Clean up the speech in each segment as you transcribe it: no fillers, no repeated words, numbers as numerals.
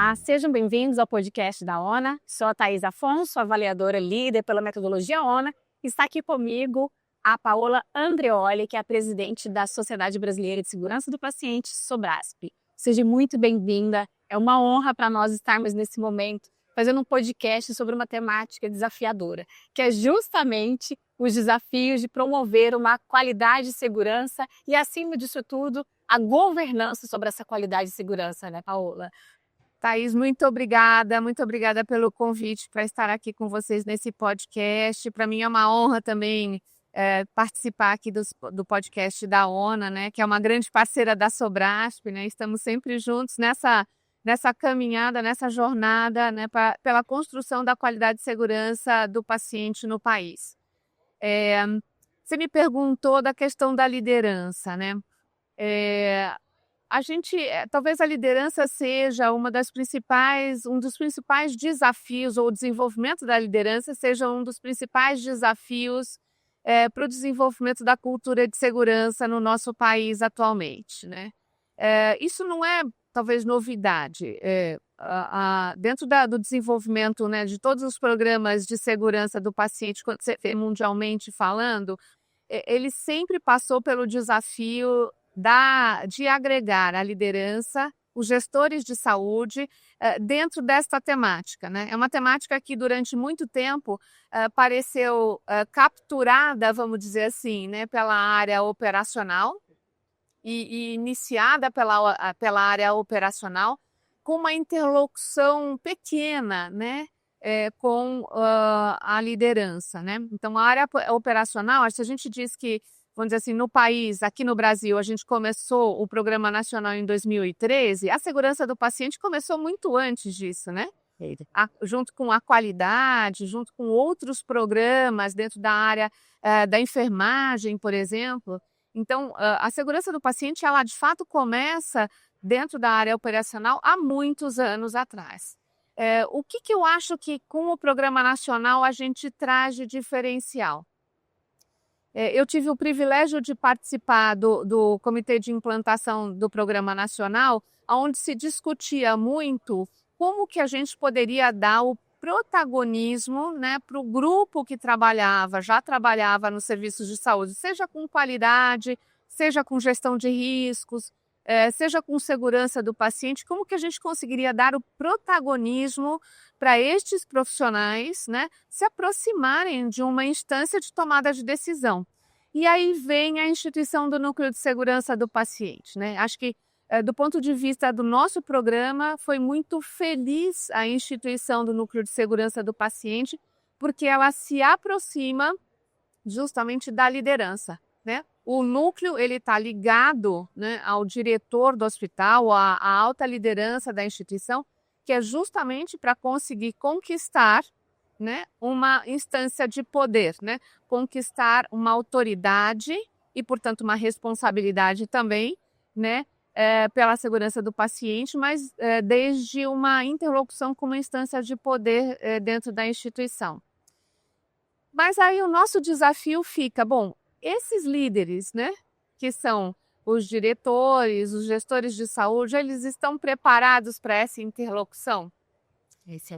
Olá, sejam bem-vindos ao podcast da ONA. Sou a Thaís Afonso, avaliadora líder pela metodologia ONA. Está aqui comigo a Paola Andreoli, que é a presidente da Sociedade Brasileira de Segurança do Paciente, Sobrasp. Seja muito bem-vinda. É uma honra para nós estarmos nesse momento fazendo um podcast sobre uma temática desafiadora, que é justamente os desafios de promover uma qualidade de segurança e, acima disso tudo, a governança sobre essa qualidade de segurança, né, Paola? Thaís, muito obrigada pelo convite para estar aqui com vocês nesse podcast. Para mim é uma honra também participar aqui do podcast da ONA, né, que é uma grande parceira da Sobrasp, né, estamos sempre juntos nessa caminhada, nessa jornada, né, pela construção da qualidade de segurança do paciente no país. Você me perguntou da questão da liderança, né? Talvez a liderança seja um dos principais desafios, ou o desenvolvimento da liderança seja um dos principais desafios para o desenvolvimento da cultura de segurança no nosso país atualmente, né? Isso não é, talvez, novidade. Dentro do desenvolvimento, né, de todos os programas de segurança do paciente, quando você vê mundialmente falando, ele sempre passou pelo desafio de agregar a liderança, os gestores de saúde, dentro desta temática, né? É uma temática que durante muito tempo pareceu capturada, vamos dizer assim, né, pela área operacional e iniciada pela área operacional com uma interlocução pequena, né, com a liderança, né? Então, a área operacional, se a gente diz que, vamos dizer assim, no país, aqui no Brasil, a gente começou o Programa Nacional em 2013, a segurança do paciente começou muito antes disso, né? Junto com a qualidade, junto com outros programas dentro da área da enfermagem, por exemplo. Então, a segurança do paciente, ela de fato começa dentro da área operacional há muitos anos atrás. O que eu acho que com o Programa Nacional a gente traz de diferencial? Eu tive o privilégio de participar do Comitê de Implantação do Programa Nacional, onde se discutia muito como que a gente poderia dar o protagonismo, né, para o grupo que já trabalhava nos serviços de saúde, seja com qualidade, seja com gestão de riscos, seja com segurança do paciente, como que a gente conseguiria dar o protagonismo para estes profissionais, né, se aproximarem de uma instância de tomada de decisão. E aí vem a instituição do Núcleo de Segurança do Paciente, né? Acho que, do ponto de vista do nosso programa, foi muito feliz a instituição do Núcleo de Segurança do Paciente, porque ela se aproxima justamente da liderança, né? O núcleo está ligado, né, ao diretor do hospital, à alta liderança da instituição, que é justamente para conseguir conquistar, né, uma instância de poder, né, conquistar uma autoridade e, portanto, uma responsabilidade também, né, pela segurança do paciente, mas desde uma interlocução com uma instância de poder dentro da instituição. Mas aí o nosso desafio fica, bom, esses líderes, né, que são os diretores, os gestores de saúde, eles estão preparados para essa interlocução?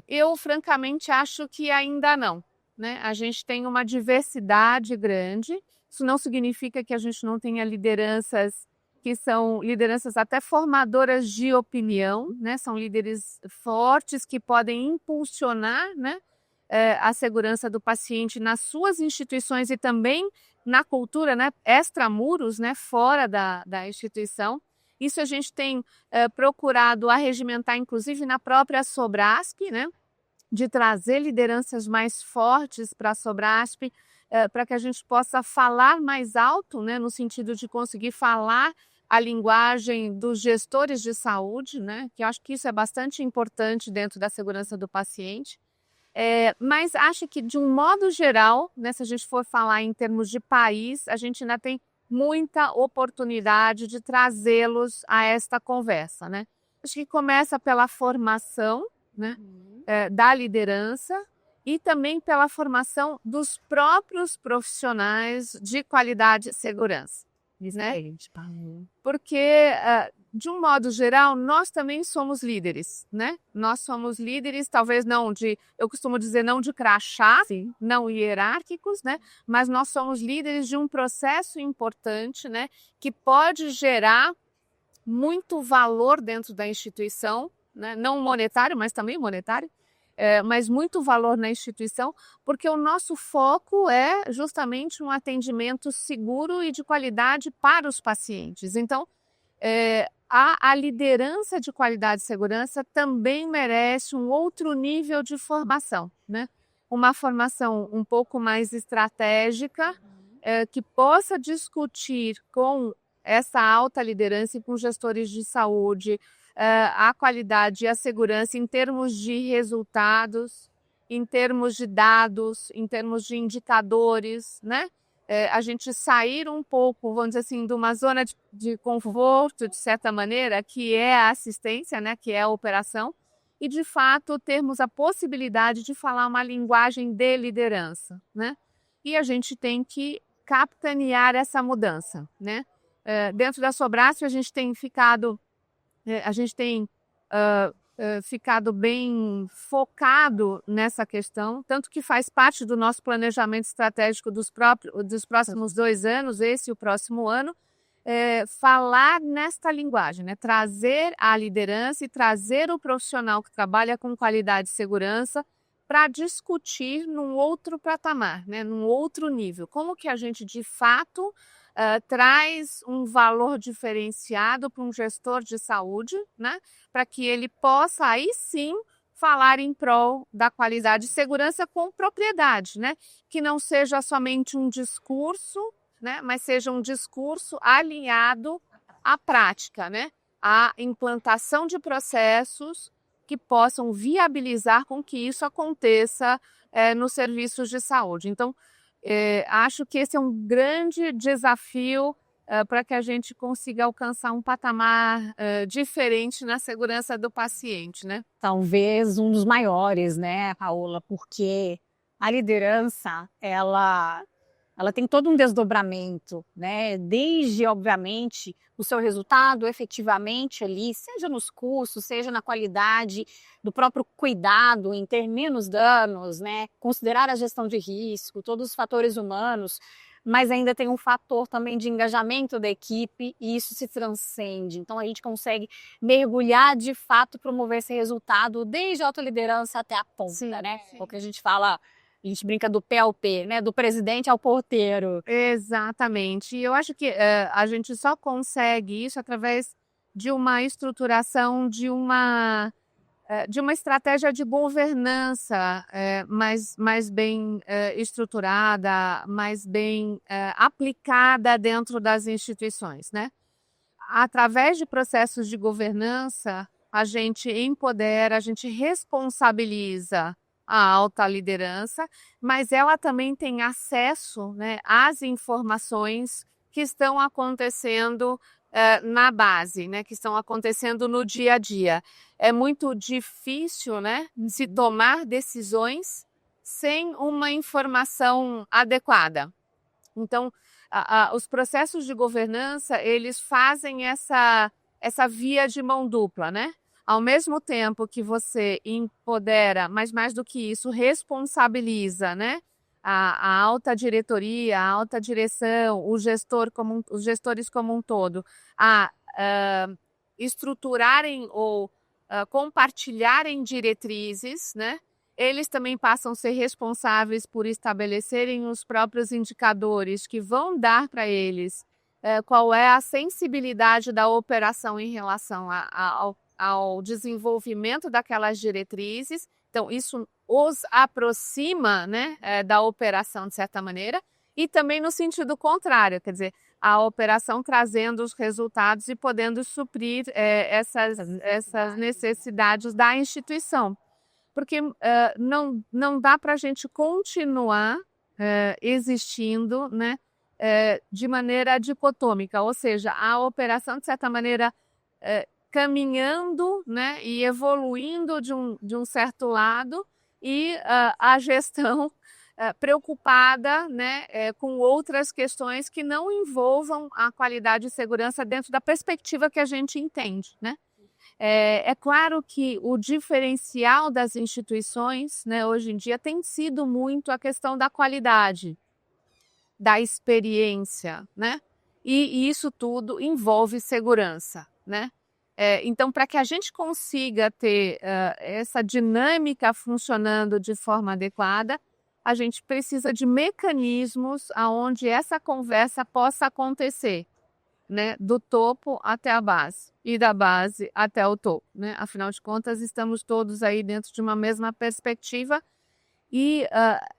Eu, francamente, acho que ainda não, né? A gente tem uma diversidade grande, isso não significa que a gente não tenha lideranças que são lideranças até formadoras de opinião, né? São líderes fortes que podem impulsionar, né, a segurança do paciente nas suas instituições e também na cultura, né, extramuros, né, fora da instituição. Isso a gente tem procurado arregimentar, inclusive, na própria Sobrasp, né, de trazer lideranças mais fortes para a Sobrasp, para que a gente possa falar mais alto, né, no sentido de conseguir falar a linguagem dos gestores de saúde, né, que eu acho que isso é bastante importante dentro da segurança do paciente. Mas acho que, de um modo geral, né, se a gente for falar em termos de país, a gente ainda tem muita oportunidade de trazê-los a esta conversa, né? Acho que começa pela formação, né, da liderança e também pela formação dos próprios profissionais de qualidade e segurança. né? Porque, de um modo geral, nós também somos líderes, né? Nós somos líderes, talvez não de, eu costumo dizer, não de crachá, sim, não hierárquicos, né? Mas nós somos líderes de um processo importante, né? Que pode gerar muito valor dentro da instituição, né? Não monetário, mas também monetário, mas muito valor na instituição, porque o nosso foco é justamente um atendimento seguro e de qualidade para os pacientes. Então, a liderança de qualidade e segurança também merece um outro nível de formação, né? Uma formação um pouco mais estratégica, que possa discutir com essa alta liderança e com gestores de saúde, a qualidade e a segurança em termos de resultados, em termos de dados, em termos de indicadores, né? A gente sair um pouco, vamos dizer assim, de uma zona de conforto, de certa maneira, que é a assistência, né? Que é a operação, e de fato termos a possibilidade de falar uma linguagem de liderança, né? E a gente tem que capitanear essa mudança, né? Dentro da Sobrasp, a gente tem ficado ficado bem focado nessa questão, tanto que faz parte do nosso planejamento estratégico dos próximos 2 anos, esse e o próximo ano, falar nesta linguagem, né? Trazer a liderança e trazer o profissional que trabalha com qualidade e segurança para discutir num outro patamar, né? Num outro nível. Como que a gente, de fato, traz um valor diferenciado para um gestor de saúde, né? Para que ele possa, aí sim, falar em prol da qualidade e segurança com propriedade, né? Que não seja somente um discurso, né? Mas seja um discurso alinhado à prática, né? À implantação de processos que possam viabilizar com que isso aconteça nos serviços de saúde. Então, acho que esse é um grande desafio para que a gente consiga alcançar um patamar diferente na segurança do paciente, né? Talvez um dos maiores, né, Paola, porque a liderança, ela tem todo um desdobramento, né? Desde, obviamente, o seu resultado efetivamente ali, seja nos custos, seja na qualidade do próprio cuidado em ter menos danos, né? Considerar a gestão de risco, todos os fatores humanos, mas ainda tem um fator também de engajamento da equipe e isso se transcende. Então a gente consegue mergulhar de fato, promover esse resultado desde a autoliderança até a ponta, sim, né? Sim. Porque a gente fala, a gente brinca do pé ao pé, né? Do presidente ao porteiro. Exatamente. E eu acho que a gente só consegue isso através de uma estruturação, de uma estratégia de governança mais bem estruturada, mais bem aplicada dentro das instituições, né? Através de processos de governança, a gente empodera, a gente responsabiliza a alta liderança, mas ela também tem acesso, né, às informações que estão acontecendo na base, né, que estão acontecendo no dia a dia. É muito difícil, né, se tomar decisões sem uma informação adequada. Então, os processos de governança, eles fazem essa via de mão dupla, né? Ao mesmo tempo que você empodera, mas mais do que isso, responsabiliza, né? A alta diretoria, a alta direção, os gestores como um todo, a estruturarem ou compartilharem diretrizes, né? Eles também passam a ser responsáveis por estabelecerem os próprios indicadores que vão dar para eles qual é a sensibilidade da operação em relação ao desenvolvimento daquelas diretrizes. Então, isso os aproxima, né, da operação, de certa maneira, e também no sentido contrário, quer dizer, a operação trazendo os resultados e podendo suprir essas necessidades da instituição. Porque não dá para a gente continuar existindo, né, de maneira dicotômica, ou seja, a operação, de certa maneira, caminhando, né, e evoluindo de um certo lado, e a gestão preocupada, né, com outras questões que não envolvam a qualidade e segurança dentro da perspectiva que a gente entende, né? É claro que o diferencial das instituições, né, hoje em dia tem sido muito a questão da qualidade, da experiência, né? E isso tudo envolve segurança, né? Então, para que a gente consiga ter essa dinâmica funcionando de forma adequada, a gente precisa de mecanismos onde essa conversa possa acontecer, né? Do topo até a base e da base até o topo, né? Afinal de contas, estamos todos aí dentro de uma mesma perspectiva e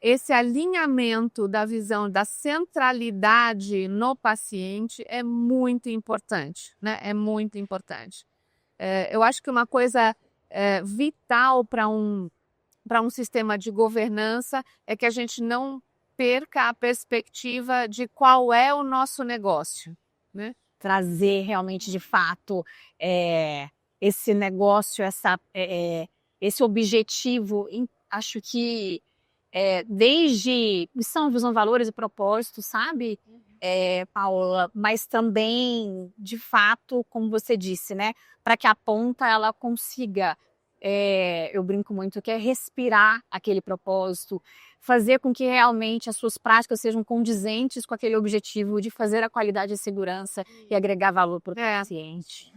esse alinhamento da visão da centralidade no paciente é muito importante, né? É muito importante. Eu acho que uma coisa vital para um sistema de governança é que a gente não perca a perspectiva de qual é o nosso negócio, né? Trazer realmente, de fato, esse negócio, esse objetivo, acho que desde missão, visão, valores e propósitos, sabe, Paola? Mas também, de fato, como você disse, né, para que a ponta ela consiga, eu brinco muito, que é respirar aquele propósito, fazer com que realmente as suas práticas sejam condizentes com aquele objetivo de fazer a qualidade e segurança e agregar valor para o paciente.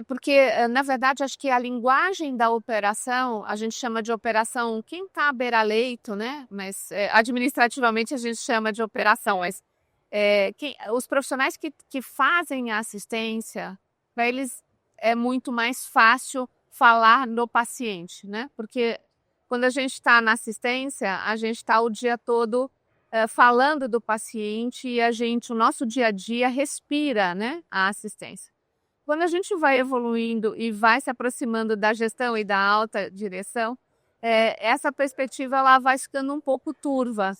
Porque, na verdade, acho que a linguagem da operação, a gente chama de operação quem está à beira-leito, né? Mas administrativamente a gente chama de operação, mas os profissionais que fazem a assistência, para eles é muito mais fácil falar no paciente, né? Porque quando a gente está na assistência, a gente está o dia todo falando do paciente e o nosso dia a dia respira, né, a assistência. Quando a gente vai evoluindo e vai se aproximando da gestão e da alta direção, essa perspectiva ela vai ficando um pouco turva.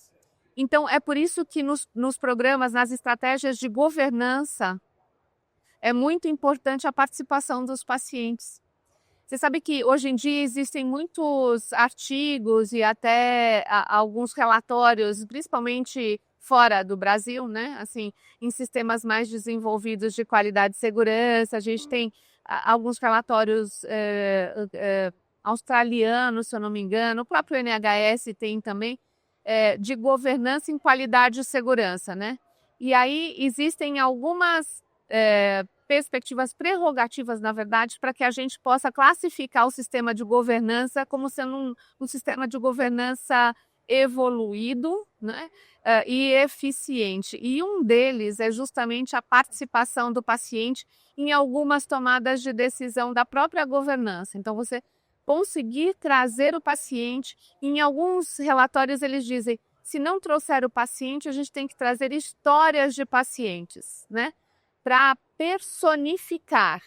Então, é por isso que nos programas, nas estratégias de governança, é muito importante a participação dos pacientes. Você sabe que hoje em dia existem muitos artigos e até alguns relatórios, principalmente fora do Brasil, né? Assim, em sistemas mais desenvolvidos de qualidade e segurança, a gente tem alguns relatórios australianos, se eu não me engano, o próprio NHS tem também, de governança em qualidade e segurança, né? E aí existem algumas perspectivas prerrogativas, na verdade, para que a gente possa classificar o sistema de governança como sendo um sistema de governança evoluído, né, e eficiente. E um deles é justamente a participação do paciente em algumas tomadas de decisão da própria governança. Então, você conseguir trazer o paciente, em alguns relatórios eles dizem, se não trouxer o paciente, a gente tem que trazer histórias de pacientes, né, para personificar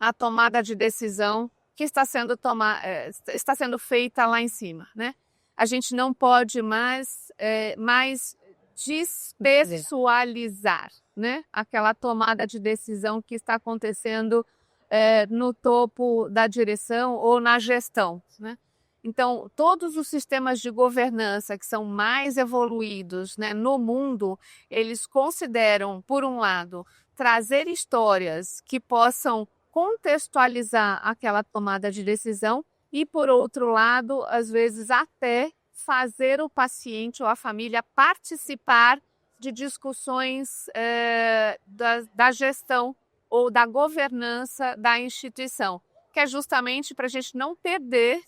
a tomada de decisão que está sendo feita lá em cima, né? A gente não pode mais despessoalizar, né, aquela tomada de decisão que está acontecendo no topo da direção ou na gestão, né? Então, todos os sistemas de governança que são mais evoluídos, né, no mundo, eles consideram, por um lado, trazer histórias que possam contextualizar aquela tomada de decisão e, por outro lado, às vezes até fazer o paciente ou a família participar de discussões da gestão ou da governança da instituição, que é justamente para a gente não perder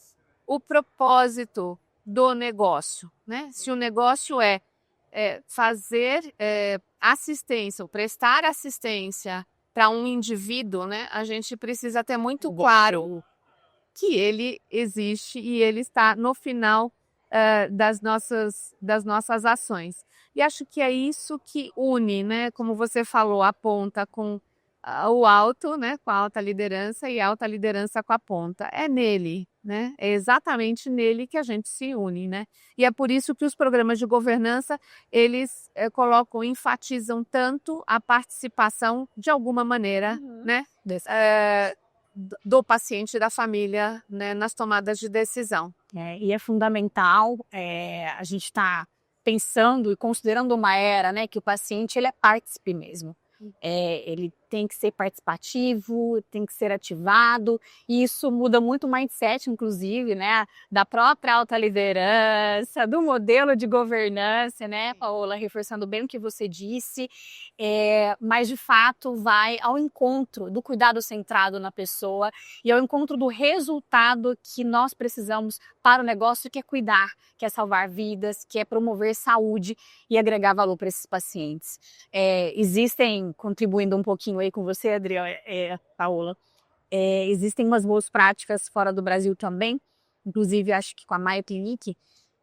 o propósito do negócio, né? Se o negócio é fazer assistência, ou prestar assistência para um indivíduo, né? A gente precisa ter muito claro que ele existe e ele está no final das nossas ações. E acho que é isso que une, né? Como você falou, a ponta com o alto, né? Com a alta liderança e a alta liderança com a ponta. É nele, né? É exatamente nele que a gente se une, né? E é por isso que os programas de governança, eles enfatizam tanto a participação, de alguma maneira, né? Do paciente e da família, né? Nas tomadas de decisão. E é fundamental, a gente está pensando e considerando uma era, né, que o paciente ele é partícipe mesmo. Ele tem que ser participativo, tem que ser ativado, e isso muda muito o mindset, inclusive, né, da própria alta liderança, do modelo de governança, né, Paola, reforçando bem o que você disse, mas de fato vai ao encontro do cuidado centrado na pessoa e ao encontro do resultado que nós precisamos para o negócio, que é cuidar, que é salvar vidas, que é promover saúde e agregar valor para esses pacientes. Existem, contribuindo um pouquinho aí com você, Adriana, Paola, existem umas boas práticas fora do Brasil também, inclusive acho que com a Mayo Clinic,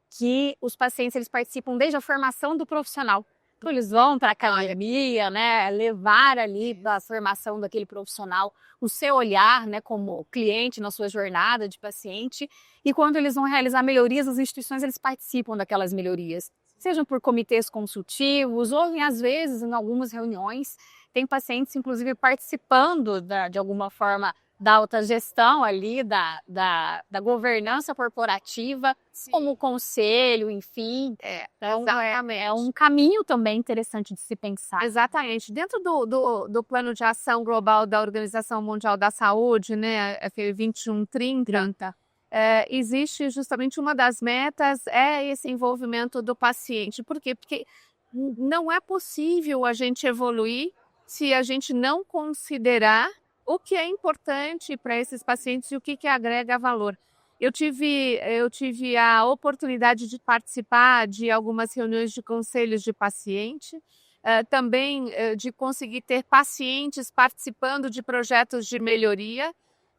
que os pacientes eles participam desde a formação do profissional. Então eles vão para a academia, né, levar ali para a formação daquele profissional o seu olhar, né, como cliente na sua jornada de paciente, e quando eles vão realizar melhorias nas instituições, eles participam daquelas melhorias, sejam por comitês consultivos ou, às vezes, em algumas reuniões, tem pacientes, inclusive, participando de alguma forma da alta gestão ali, da governança corporativa, como conselho, enfim. Então, é um caminho também interessante de se pensar. Exatamente. Dentro do plano de ação global da Organização Mundial da Saúde, né, aquele 21-30, existe justamente uma das metas esse envolvimento do paciente. Por quê? Porque não é possível a gente evoluir se a gente não considerar o que é importante para esses pacientes e o que agrega valor. Eu tive a oportunidade de participar de algumas reuniões de conselhos de paciente, também de conseguir ter pacientes participando de projetos de melhoria,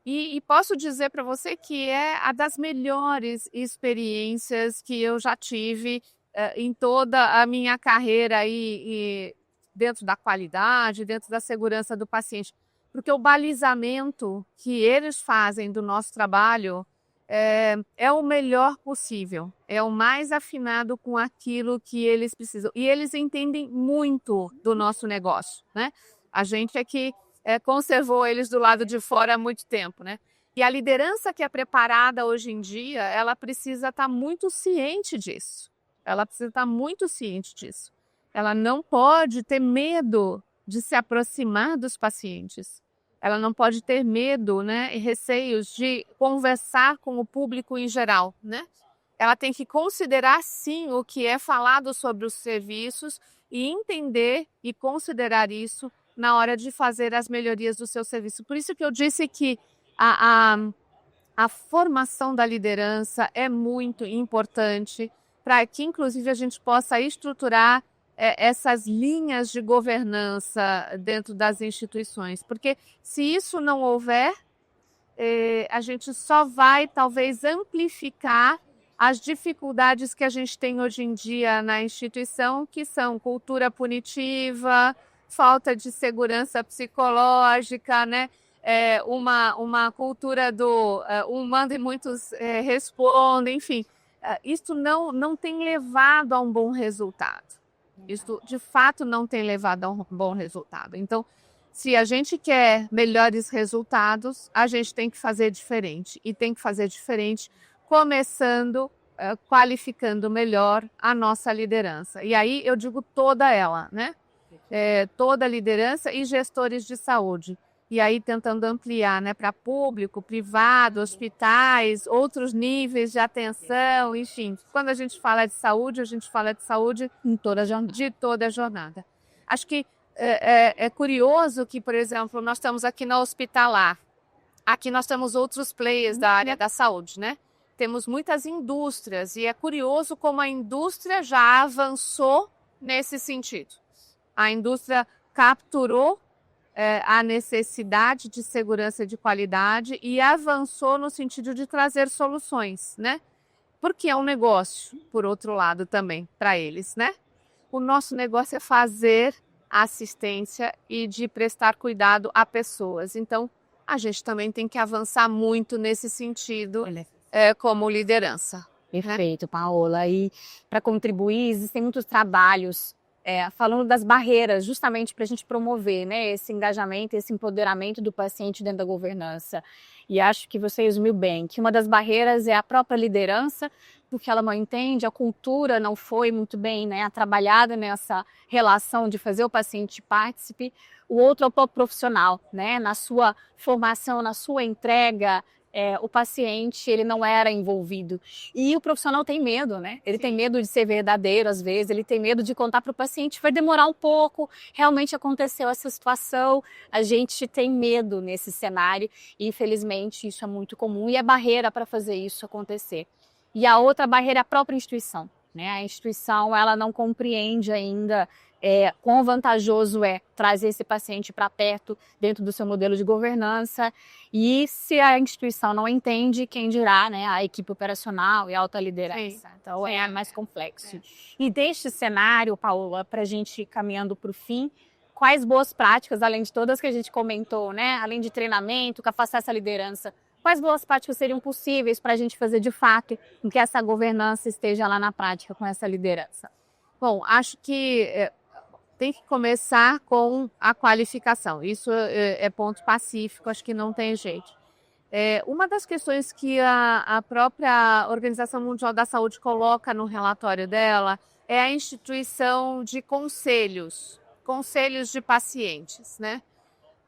e posso dizer para você que é a das melhores experiências que eu já tive em toda a minha carreira e dentro da qualidade, dentro da segurança do paciente. Porque o balizamento que eles fazem do nosso trabalho é o melhor possível, é o mais afinado com aquilo que eles precisam. E eles entendem muito do nosso negócio, né? A gente é que conservou eles do lado de fora há muito tempo, né? E a liderança que é preparada hoje em dia, ela precisa estar muito ciente disso. Ela precisa estar muito ciente disso. Ela não pode ter medo de se aproximar dos pacientes. Ela não pode ter medo, né, e receios de conversar com o público em geral, né? Ela tem que considerar, sim, o que é falado sobre os serviços e entender e considerar isso na hora de fazer as melhorias do seu serviço. Por isso que eu disse que a formação da liderança é muito importante para que, inclusive, a gente possa estruturar essas linhas de governança dentro das instituições. Porque se isso não houver, a gente só vai, talvez, amplificar as dificuldades que a gente tem hoje em dia na instituição, que são cultura punitiva, falta de segurança psicológica, né? Uma cultura do um manda e muitos respondem, enfim. Isso não tem levado a um bom resultado. Isso, de fato, não tem levado a um bom resultado. Então, se a gente quer melhores resultados, a gente tem que fazer diferente. E tem que fazer diferente começando, qualificando melhor a nossa liderança. E aí eu digo toda ela, né? Toda a liderança e gestores de saúde. E aí tentando ampliar, né, para público, privado, hospitais, outros níveis de atenção, enfim. Quando a gente fala de saúde, a gente fala de saúde Em toda a jornada. de toda a jornada. Acho que é curioso que, por exemplo, nós estamos aqui na Hospitalar. Aqui nós temos outros players da área da saúde, né? Temos muitas indústrias e é curioso como a indústria já avançou nesse sentido. A indústria capturou a necessidade de segurança e de qualidade e avançou no sentido de trazer soluções, né? Porque é um negócio, por outro lado, também, para eles, né? O nosso negócio é fazer assistência e de prestar cuidado a pessoas. Então, a gente também tem que avançar muito nesse sentido como liderança. Perfeito, Paola. E para contribuir, existem muitos trabalhos falando das barreiras, justamente para a gente promover, né, esse engajamento, esse empoderamento do paciente dentro da governança. E acho que você resumiu bem, que uma das barreiras é a própria liderança, porque ela não entende, a cultura não foi muito bem, né, trabalhada nessa relação de fazer o paciente partícipe. O outro é o próprio profissional, né, na sua formação, na sua entrega, o paciente ele não era envolvido. E o profissional tem medo, né? Ele tem medo de ser verdadeiro às vezes, ele tem medo de contar para o paciente, vai demorar um pouco, realmente aconteceu essa situação, a gente tem medo nesse cenário e infelizmente isso é muito comum e é barreira para fazer isso acontecer. E a outra barreira é a própria instituição, né? A instituição ela não compreende ainda quão vantajoso é trazer esse paciente para perto dentro do seu modelo de governança e se a instituição não entende, quem dirá, né, a equipe operacional e a alta liderança. Sim. Então é mais complexo. E deste cenário, Paola, para a gente ir caminhando para o fim, quais boas práticas, além de todas que a gente comentou, né, além de treinamento, capacitar essa liderança, quais boas práticas seriam possíveis para a gente fazer de fato com que essa governança esteja lá na prática com essa liderança? Bom, acho que tem que começar com a qualificação. Isso é ponto pacífico, acho que não tem jeito. Uma das questões que a própria Organização Mundial da Saúde coloca no relatório dela é a instituição de conselhos de pacientes, né?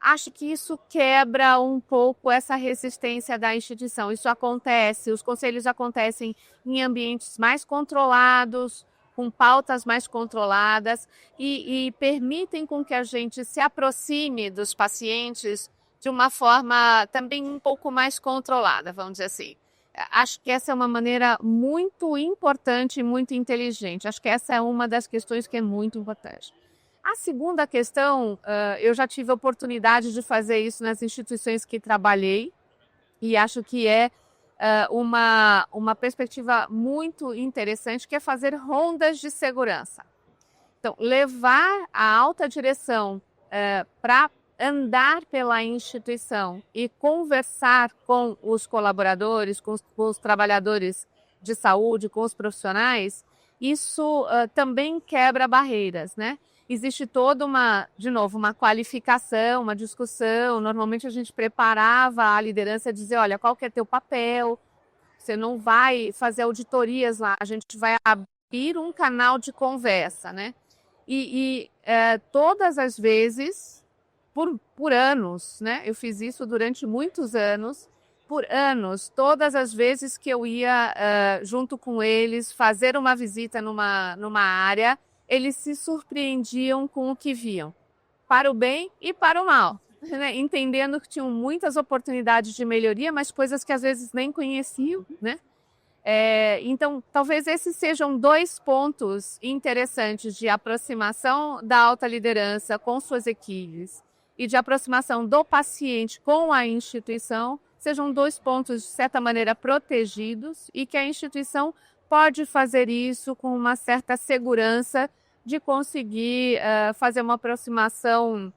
Acho que isso quebra um pouco essa resistência da instituição. Isso acontece, os conselhos acontecem em ambientes mais controlados, com pautas mais controladas e permitem com que a gente se aproxime dos pacientes de uma forma também um pouco mais controlada, vamos dizer assim. Acho que essa é uma maneira muito importante e muito inteligente. Acho que essa é uma das questões que é muito importante. A segunda questão, eu já tive a oportunidade de fazer isso nas instituições que trabalhei e acho que é uma perspectiva muito interessante, que é fazer rondas de segurança. Então, levar a alta direção para andar pela instituição e conversar com os colaboradores, com os trabalhadores de saúde, com os profissionais, isso também quebra barreiras, né? Existe toda uma qualificação, uma discussão. Normalmente a gente preparava a liderança a dizer, olha, qual que é teu papel? Você não vai fazer auditorias lá, a gente vai abrir um canal de conversa, né? Todas as vezes, por anos, né? Eu fiz isso durante muitos anos, por anos, todas as vezes que eu ia junto com eles fazer uma visita numa área, eles se surpreendiam com o que viam, para o bem e para o mal, né? Entendendo que tinham muitas oportunidades de melhoria, mas coisas que às vezes nem conheciam, né? Então, talvez esses sejam dois pontos interessantes de aproximação da alta liderança com suas equipes e de aproximação do paciente com a instituição, sejam dois pontos, de certa maneira, protegidos e que a instituição pode fazer isso com uma certa segurança de conseguir fazer uma aproximação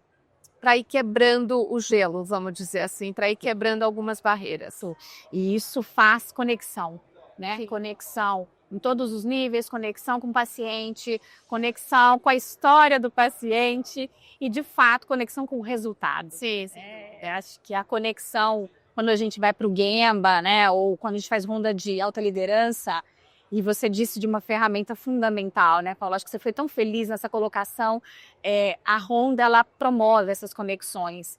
para ir quebrando o gelo, vamos dizer assim, para ir quebrando algumas barreiras. E isso faz conexão, né? Sim. Conexão em todos os níveis, conexão com o paciente, conexão com a história do paciente e, de fato, conexão com o resultado. Sim. Acho que a conexão, quando a gente vai para o Gemba, né, ou quando a gente faz ronda de alta liderança, e você disse de uma ferramenta fundamental, né, Paulo? Acho que você foi tão feliz nessa colocação. A ronda, ela promove essas conexões.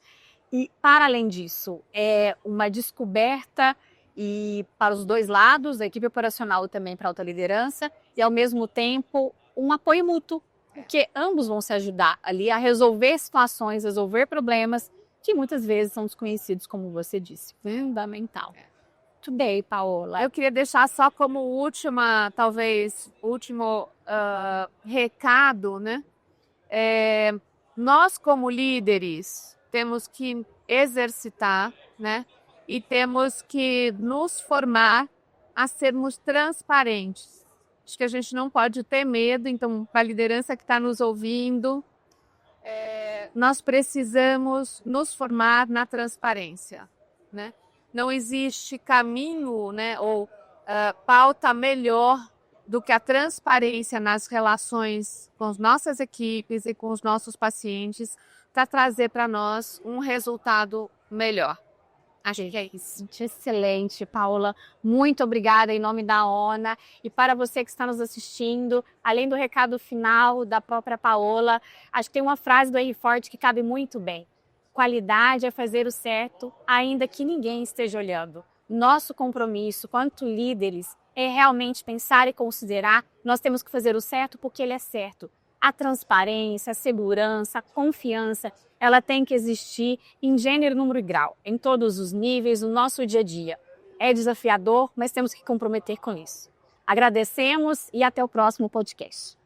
E, para além disso, é uma descoberta e para os dois lados, a equipe operacional também para a alta liderança, e, ao mesmo tempo, um apoio mútuo, porque ambos vão se ajudar ali a resolver situações, resolver problemas que muitas vezes são desconhecidos, como você disse. Fundamental. Muito bem, Paola. Eu queria deixar só como último recado, né? Nós, como líderes, temos que exercitar, né? E temos que nos formar a sermos transparentes. Acho que a gente não pode ter medo. Então, para a liderança que está nos ouvindo, nós precisamos nos formar na transparência, né? Não existe caminho, né, ou pauta melhor do que a transparência nas relações com as nossas equipes e com os nossos pacientes para trazer para nós um resultado melhor. Acho que é isso. Excelente, Paula. Muito obrigada em nome da ONA. E para você que está nos assistindo, além do recado final da própria Paola, acho que tem uma frase do Henry Ford que cabe muito bem. Qualidade é fazer o certo, ainda que ninguém esteja olhando. Nosso compromisso, quanto líderes, é realmente pensar e considerar, nós temos que fazer o certo porque ele é certo. A transparência, a segurança, a confiança, ela tem que existir em gênero, número e grau, em todos os níveis, no nosso dia a dia. É desafiador, mas temos que comprometer com isso. Agradecemos e até o próximo podcast.